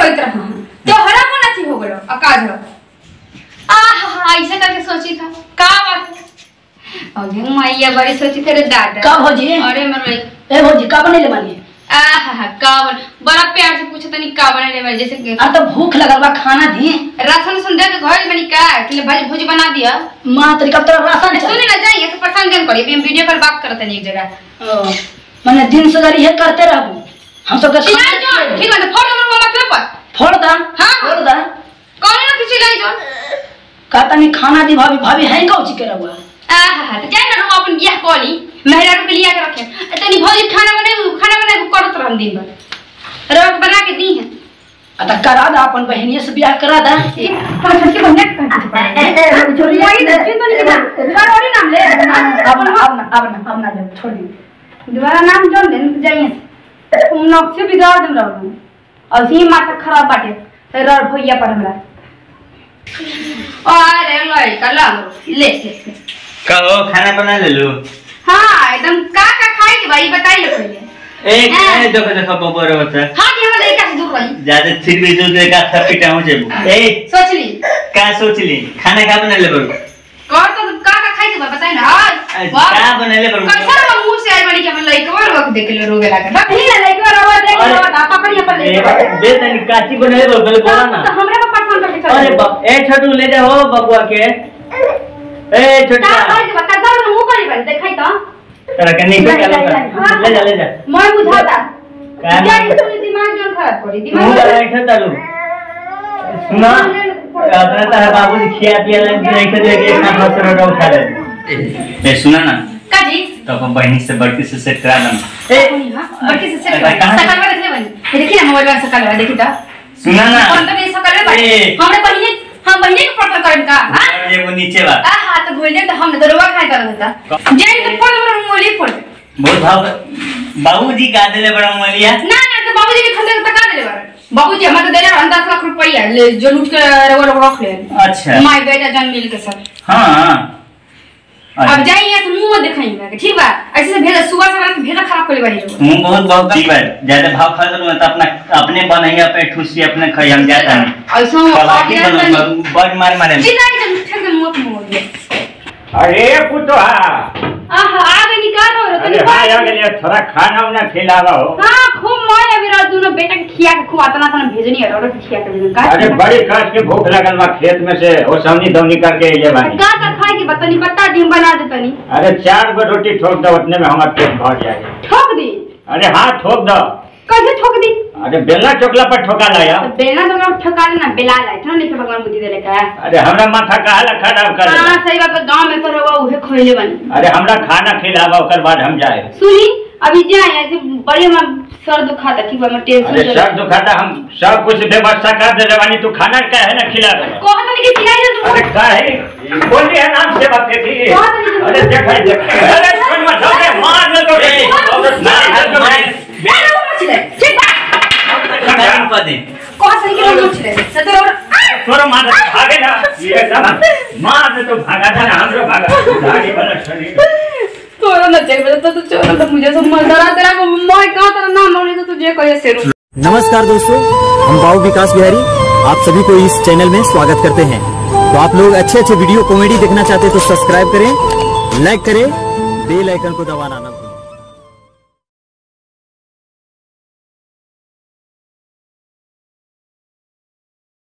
करत रहा तो हरा को नहीं हो गलो अकाज आहा ऐसे करके सोची था का बात अगे मैया बड़ी सोची तेरे दादा का भौजी अरे मर ए भौजी का बनेले बानी आहा का बड़ा प्यार से पूछत नहीं का बनेले बानी जैसे कि अब तो भूख लगल बा खाना दी राशन सुन दे के घर बनी का कि भाई भोज बना दिया मां तरीका तो राशन सुने ना जाइए तो परेशान केन करी हम वीडियो कॉल बात करते नहीं एक जगह माने दिन से गरी है करते रहबू हम सब ठीक है तो फोड़ हमर मामा के ऊपर फोड़ दा हां फोड़ दा कौन ना किसी लाई जो कहता नहीं खाना दी भाभी भाभी है कौन ची करबा आहा तो जाए ना हम अपन बियाह कोली महिला के लिया के रखे तनी भौजी खाना बनाए करत रहन दिन भर रोक बना के दी है अता करा दा अपन बहनिया से बियाह करा दा हम सबके बहनिया के छोड़ी आई दे तो नहीं करोड़ी नाम ले अब ना ले छोड़ी दोबारा नाम जोड़ दे जाइए तुम नक्शे बिगाड़ दम रहू और सी माथा खराब बाटे रर भैया पर हमरा अरे लड़का ला ले का हो खाना बना ले लो हां एकदम का खाए के भाई बताइए पहले एक देखो बबर होता हां कि हम लड़का से दूर रही ज्यादा फिर भी दूध का थपिटा हो जेबू ए सोच ली का सोच ली खाना का बना ले बरू कर तो का खाए के बताई ना आज का बना ले बरू कैसा मुंह से आई बड़ी के हम लड़का और देख ले रोगे लगा बस ठीक है लड़का रोवा देख लो आप पकड़ी अपन ले दे तनी काची बना ले बोल बोला ना तो हमरे को पसंद करके चल अरे बाप ए छोटू ले जा हो बबुआ के ए छोटा का भाई बता दो मुंह करी बन देखाई तो तेरा कन्नी को क्या ले जा मैं बुझाता का क्या इसमें दिमाग जो खराब करी मुंह दिमाग लगा इठा तालू सुना अपना तारा बाबू जी खिया पिया ले नहीं तो लेके एक हाथ से रोटा उठा ले ए सुना ना काजी तो अपन बहनी से बड़की से सेट करा दम ए बड़की से सेट सकल में देख ले बनी देखिए ना मोबाइल में सकल में देखिए तो सुना ना कौन तो नहीं सकल में हमरे बहिनी हम बहिनी को पता करें का हां ये वो नीचे बा हां तो भूल तो हमने तो रोवा खाए कर देता जैन तो फोड़ मोर मोली फोड़ बहुत भाव बाबूजी का देले बड़ा मलिया ना ना तो बाबूजी के खंडे तक का देले बड़ा बाबूजी हम तो देले 10 लाख रुपया ले जो लूट के रख ले अच्छा माय बेटा जन मिल के सब हां अब जाइए तो मुंह दिखाइएगा ठीक बा ऐसे से भेजा सुबह से के भेजा खराब कर बानी जो मुंह बहुत ठीक बा ज्यादा भाव खा तो मत अपना अपने बनैया पे ठुसी अपने खाई हम जाता नहीं ऐसा बड़ मार मारे चिल्लाई जब ठग के मुंह पे मोड़ दे अरे पुतवा आहा आगे निकाल रहो अरे भाई आ गए थोड़ा खाना उना खिलावा हो हां खूब मैं अभी रात दोनों बेटा के खिया के खूब आतना तना भेजनी है और खिया के भेजन का अरे बड़ी काट के भूख लगल बा खेत में से ओ सामनी दवनी करके ये बानी का खाए की बतानी पता दी बना दे तनी अरे 4 गो रोटी ठोक दो उतने में हमार पेट भर जाएगा ठोक दी अरे हां ठोक दो कैसे ठोक दी अरे बेलना चोकला पर ठोका लाया तो बेलना तो मैं ठोका ना बेला ला इतना नहीं भगवान बुद्धि देले का अरे हमरा माथा काला खराब कर हां सही बात गांव में तो रवा उहे खोइले बनी अरे हमरा खाना खिलावा ओकर बाद हम जाए सुनी अभी जाए ऐसे बड़े में सर दुखाता ठीक बा मैं टेंशन अरे सर दुखाता हम सब कुछ व्यवस्था कर दे रवानी तू खाना का है ना खिला दे कहत नहीं कि खिलाई दे तू अरे काहे बोल दिया नाम से बात की अरे देख अरे सुन मत जाओ मार न दो ठीक बा टाइम पर दे कहत नहीं कि लोग छे सदर और तोरा मार भागे ना ये सब मार तो भागा था ना हमरो भागा गाड़ी वाला छड़ी तोरा न चाहिए तो चोरा तो मुझे समझ तेरा को मैं कहा तेरा नाम माने तो तुझे कहे से नमस्कार दोस्तों, हम भाव विकास बिहारी आप सभी को इस चैनल में स्वागत करते हैं। तो आप लोग अच्छे वीडियो कॉमेडी देखना चाहते हैं तो सब्सक्राइब करें, लाइक करें, बेल आइकन को दबाना ना भूलें।